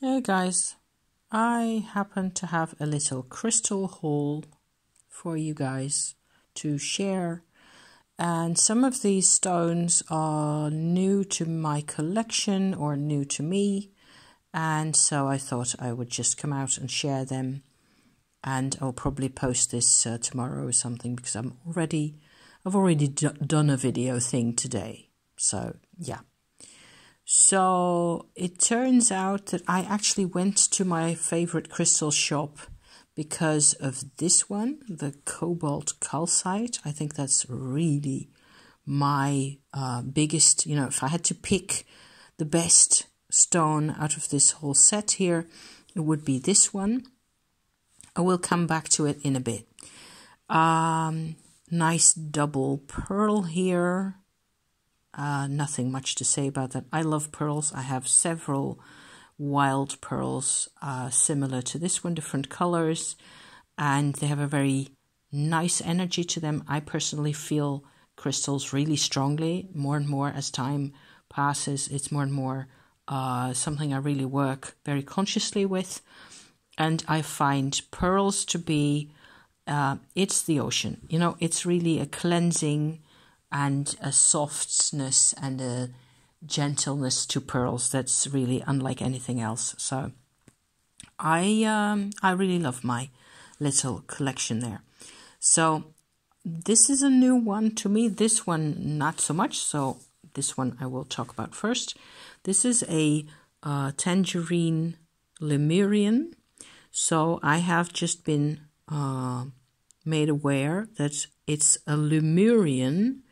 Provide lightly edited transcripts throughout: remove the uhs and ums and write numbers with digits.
Hey guys, I happen to have a little crystal haul for you guys to share, and some of these stones are new to my collection or new to me, and so I thought I would just come out and share them, and I'll probably post this tomorrow or something because I've already done a video thing today. So yeah. So it turns out that I actually went to my favorite crystal shop because of this one, the cobalt calcite. I think that's really my biggest, if I had to pick the best stone out of this whole set here, it would be this one. I will come back to it in a bit. Nice double pearl here. Nothing much to say about that. I love pearls. I have several wild pearls similar to this one, different colors, and they have a very nice energy to them. I personally feel crystals really strongly. More and more as time passes, it's more and more something I really work very consciously with, and I find pearls to be it's the ocean. It's really a cleansing and a softness and a gentleness to pearls that's really unlike anything else. So I really love my little collection there. So this is a new one to me. This one not so much. So this one I will talk about first. This is a tangerine Lemurian. So I have just been made aware that it's a Lemurian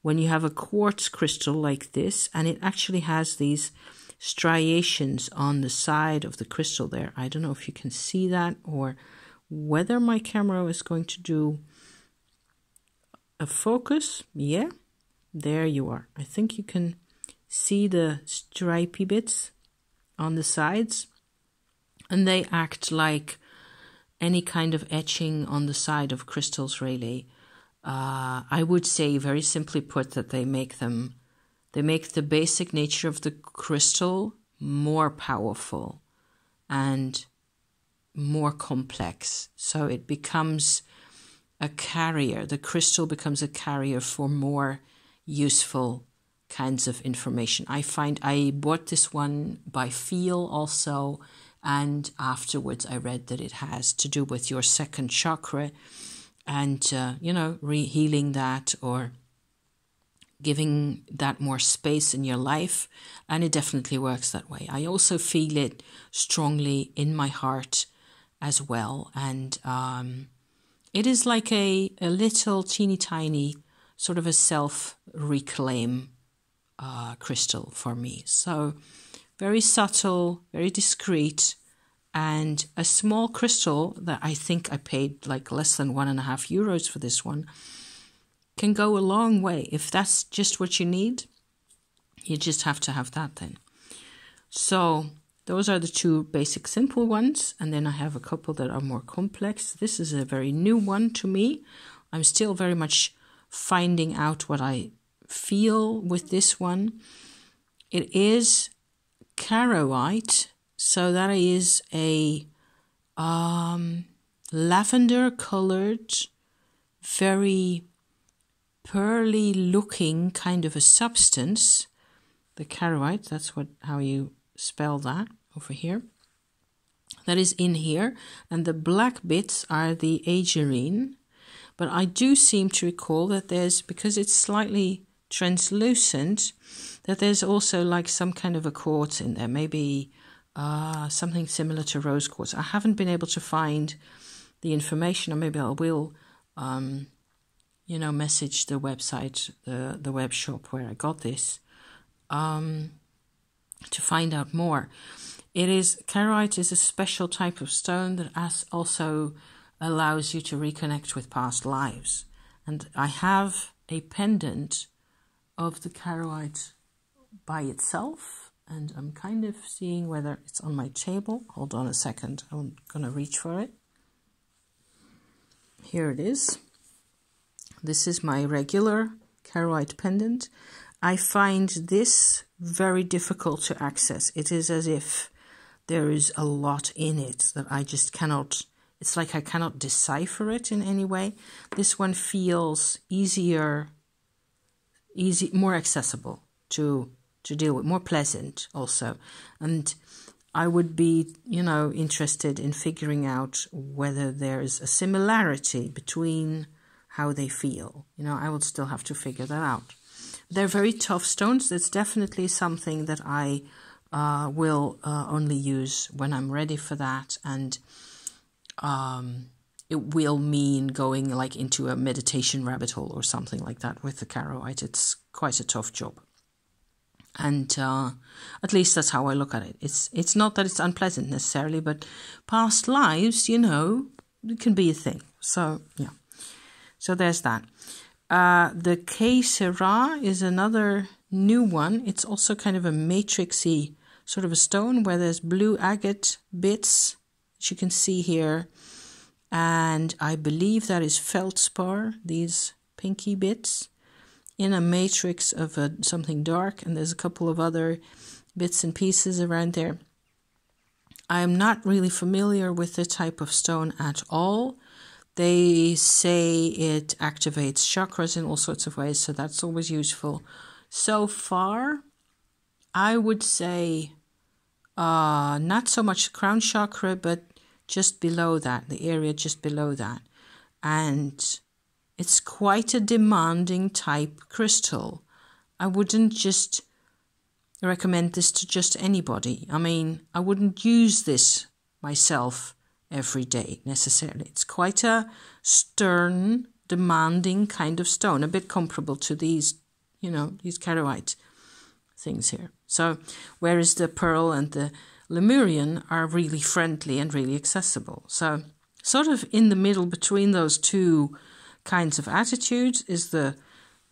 when you have a quartz crystal like this, and it actually has these striations on the side of the crystal there. I don't know if you can see that or whether my camera is going to do a focus. Yeah, there you are. I think you can see the stripy bits on the sides, and they act like any kind of etching on the side of crystals, really. I would say, very simply put, that they make the basic nature of the crystal more powerful and more complex. So it becomes a carrier. The crystal becomes a carrier for more useful kinds of information. I find I bought this one by feel also, and afterwards I read that it has to do with your second chakra, and, healing that or giving that more space in your life. And it definitely works that way. I also feel it strongly in my heart as well. And it is like a little teeny tiny sort of a self-reclaim crystal for me. So very subtle, very discreet, and a small crystal that I think I paid like less than €1.50 for this one can go a long way. If that's just what you need, you just have to have that then. So those are the two basic simple ones. And then I have a couple that are more complex. This is a very new one to me. I'm still very much finding out what I feel with this one. It is charoite. So that is a lavender colored, very pearly looking kind of a substance. The charoite, that's how you spell that over here. That is in here. And the black bits are the aegirine. But I do seem to recall that because it's slightly translucent, that there's also like some kind of a quartz in there. Maybe something similar to rose quartz. I haven't been able to find the information, or maybe I will, message the website, the web shop where I got this, to find out more. Charoite is a special type of stone that also allows you to reconnect with past lives. And I have a pendant of the charoite by itself. And I'm kind of seeing whether it's on my table. Hold on a second. I'm going to reach for it. Here it is. This is my regular charoite pendant. I find this very difficult to access. It is as if there is a lot in it that I just cannot, it's like I cannot decipher it in any way. This one feels more accessible to deal with, more pleasant also. And I would be, interested in figuring out whether there's a similarity between how they feel. I would still have to figure that out. They're very tough stones. That's definitely something that I will only use when I'm ready for that. And it will mean going like into a meditation rabbit hole or something like that with the charoite. It's quite a tough job. And at least that's how I look at it. It's not that it's unpleasant necessarily, but past lives, it can be a thing. So, yeah. So there's that. The Que Sera is another new one. It's also kind of a matrixy sort of a stone where there's blue agate bits, which you can see here. And I believe that is feldspar, these pinky bits, in a matrix of something dark, and there's a couple of other bits and pieces around there. I'm not really familiar with the type of stone at all. They say it activates chakras in all sorts of ways, so that's always useful. So far, I would say not so much crown chakra, but just below that, the area just below that. And it's quite a demanding type crystal. I wouldn't just recommend this to just anybody. I mean, I wouldn't use this myself every day necessarily. It's quite a stern, demanding kind of stone, a bit comparable to these charoite things here. So, whereas the pearl and the Lemurian are really friendly and really accessible. So, sort of in the middle between those two kinds of attitudes is the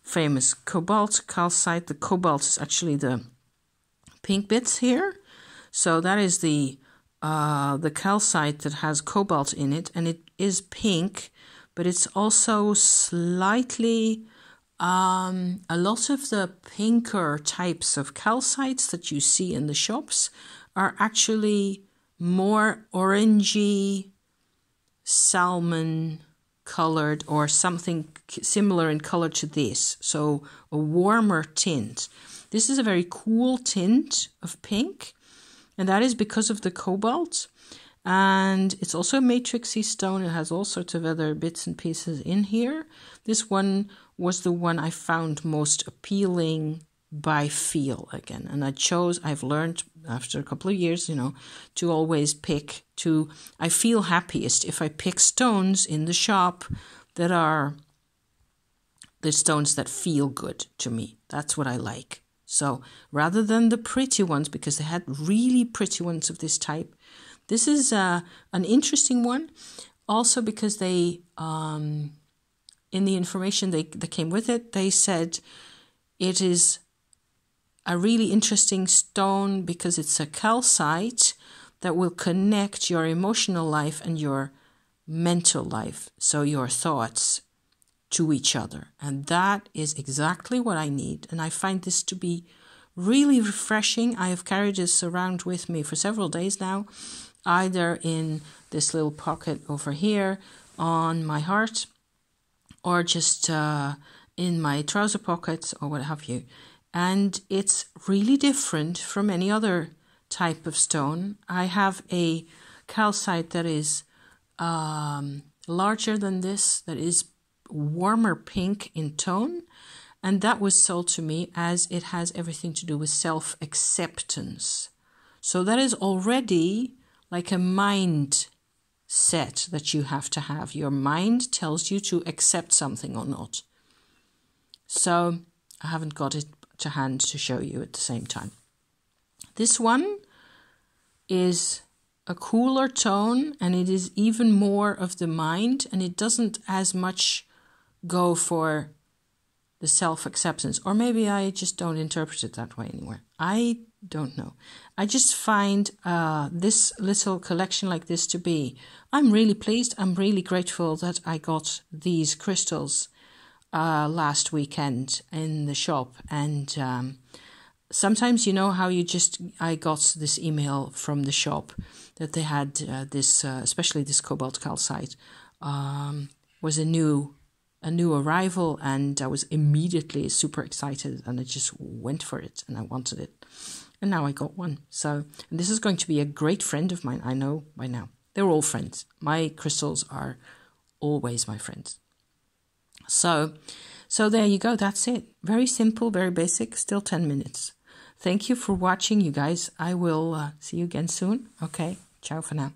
famous cobalt calcite. The cobalt is actually the pink bits here. So that is the calcite that has cobalt in it, and it is pink, but it's also slightly a lot of the pinker types of calcites that you see in the shops are actually more orangey, salmon colored, or something similar in color to this. So a warmer tint. This is a very cool tint of pink, and that is because of the cobalt. And it's also a matrixy stone. It has all sorts of other bits and pieces in here. This one was the one I found most appealing by feel again. And I've learned after a couple of years, to always I feel happiest if I pick stones in the shop that are the stones that feel good to me. That's what I like. So rather than the pretty ones, because they had really pretty ones of this type, this is an interesting one. Also because they, in the information that came with it, they said it is a really interesting stone because it's a calcite that will connect your emotional life and your mental life, so your thoughts, to each other. And that is exactly what I need. And I find this to be really refreshing. I have carried this around with me for several days now, either in this little pocket over here on my heart, or just in my trouser pockets or what have you. And it's really different from any other type of stone. I have a calcite that is larger than this, that is warmer pink in tone. And that was sold to me as it has everything to do with self-acceptance. So that is already like a mind set that you have to have. Your mind tells you to accept something or not. So I haven't got it to hand to show you at the same time. This one is a cooler tone, and it is even more of the mind, and it doesn't as much go for the self-acceptance. Or maybe I just don't interpret it that way anymore. I don't know. I just find this little collection like this to be, I'm really pleased, I'm really grateful that I got these crystals last weekend in the shop, and sometimes, you know how I got this email from the shop that they had this, especially this cobalt calcite, was a new arrival, and I was immediately super excited, and I just went for it, and I wanted it, and now I got one. So, and this is going to be a great friend of mine. I know by now. They're all friends. My crystals are always my friends. So there you go. That's it. Very simple, very basic, still 10 minutes. Thank you for watching, you guys. I will see you again soon. Okay, ciao for now.